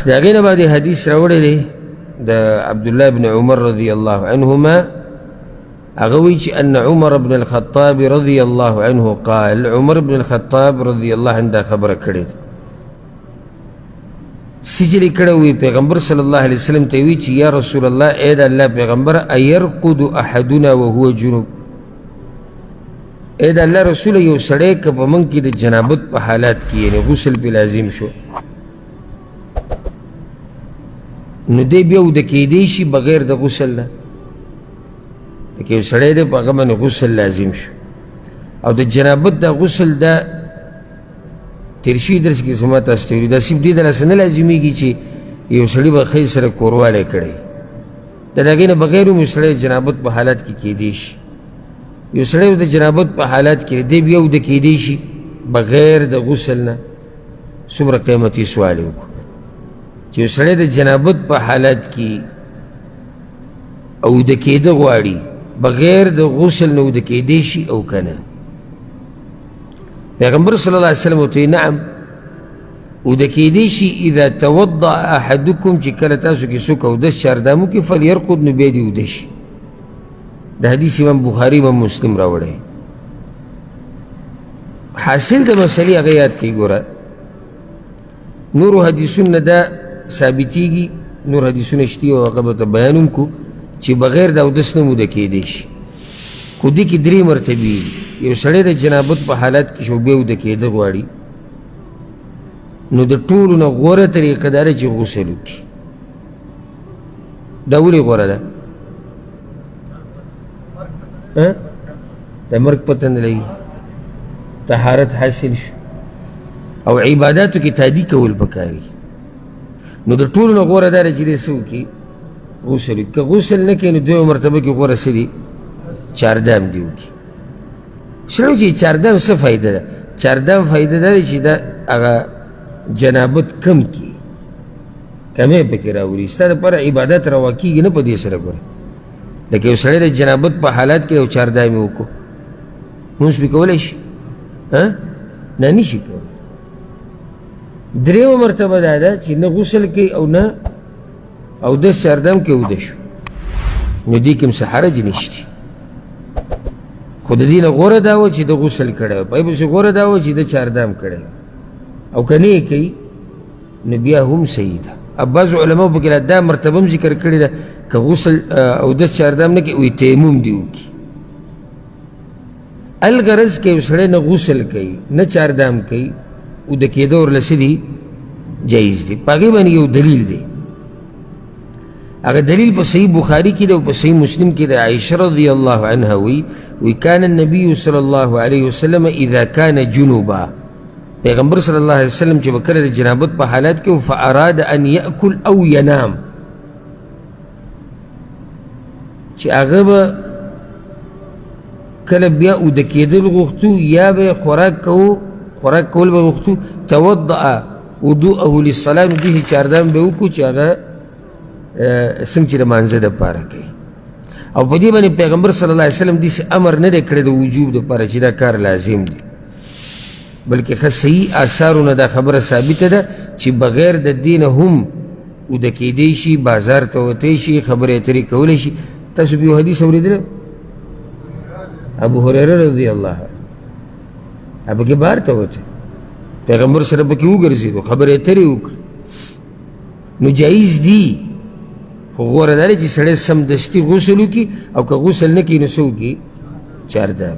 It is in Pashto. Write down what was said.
دا غینه باندې حدیث راوړی دی د عبدالله بن عمر رضی الله عنهما هغه وایي چې ان عمر بن الخطاب رضی الله عنه قال عمر بن الخطاب رضی الله عنه دا خبره کړې ده سجل کړه وی پیغمبر صلی الله علیه وسلم ته وی چې یا رسول الله اے د الله پیغمبر ايرقد احدنا وهو جنوب اے د الله رسول یو سړی که په موږ کې د جنابت په حالات کې یعنی غسل پې لازم شو نو دی بیا وده کیدی شي بغیر د غسل نه لکه یو سړی دی په هغه باندې غسل لازم شو او د جنابت د غسل دا تیر شوي درس کې زما تاسو ته ویلي دا صرف دې دلاسه نه لازمیږي چې یو سړي به ښځې سره کوروالی کړی د هغې نه بغیر هم یو سړی جنابت په حالات کې کیدی شي یو سړی د جنابت په حالات کې دی بیا وده کیدی شي بغیر د غسل نه څومره قیمتي سوال یې وکړو چې یو سړی د جنابت په حالات کې وده کیده غواړي بغیر د غسل نه وده کیدی شي او که نه پیغمبر صلی الله علیه وسلم ورته نعم وده کیدی شي اذا توضأ احدکم چې کله تاسو کې څوک اودس چاردامو کې فلیرقد نو بیا دې وده شي د حدیث امام بخاري امام مسلم راوړی حاصل د مسلې هغه یاد کړئ ګوره نورو حدیثونه دا ثابتېږي نور حدیثونه شته او هغه به ته بیان هم کړو چې بغیر د اودس نه موده کیدی شي خو دې کې درې مرتبې دي یو سړی د جنابت په حالت کې شو بیا وده کیده غواړي نو د ټولو نه غوره طریقه دا ده چې غسل وکړي دا ولې غوره ده د مرګ پته نه لګي طهارت حاصل شو او عباداتو کې تادي کول پکاري نو د ټولو نه غوره دا ده چې دی څه وکړي غسل وکړي که غسل نه کوي نو دویمه مرتبه کې غوره څه دي چاردام دی وکړي شنو چې چاردام څه فایده ده چاردام فایده دا دی چې دا هغه جنابت کم کړي کمی پکې راوړي ستا دپاره عبادت روا کېږي نه په دې سره ګوره لکه یو سړی د جنابت په حالات کې یو چاردام یې وکړو لمونځ پې کولی شي نه نشي کولی درېیمه مرتبه دا ده چې نه غسل کوي او نه اودس چاردام کې اوده شو نو دې کې هم څه حرج نشته خو د دې نه غوره دا وه چې د غسل کړی و پای پسې غوره دا وه چې د چاردام کړی او که نه یې کوي نو بیا هم صحیح ده بعضو علماو پکې دا مرتبه هم ذکر کړې ده که غسل اودس چاردام نه کوي وایي تیمم دې وکړي الغرض که یو سړی نه غسل کوي نه چاردام کوي اوده کېده ورله څه دي جایز دی په هغې باندې یو دلیل دی هغه دلیل په صحیح بخاري کې ده او په صحیح مسلم کې ده عائشه رضی الله عنها وی کان النبي صلی الله علیه وسلم اذا کان جنوبا پیغمبر صلی الله علیه وسلم چې به کله د جنابت په حالات کې فاراد ان یأکل او ینام چې هغه به کله بیا اوده کېدل غوښتو یا به خوراک کول به غوښتو توضأ وضوءه للصلاه نو داسې چاردام به وکړو چې هغه څنګه چې د مانځه دپاره کوي او په دې باندې پیغمبر صلی الله علیه وسلم داسې امر نه دی کړی د وجوب دپاره چې دا کار لازم دی بلکې ښه صحیح آثارونه دا خبره ثابته ده چې بغیر د دې نه هم اوده کیدی شي بازار ته وتی شي خبرې اترې کولی شي تاسو به یو حدیث اورېدلی ابو هریره رضی الله عنه پکې بار ته وته پیغمبر سره پکې وګرځېدو خبرې اترې وکړې نو جایز دي خو غوره دا دی چې سړی سمدستي غسل وکړي او که غسل نه کړي نو څه وکړي چاردام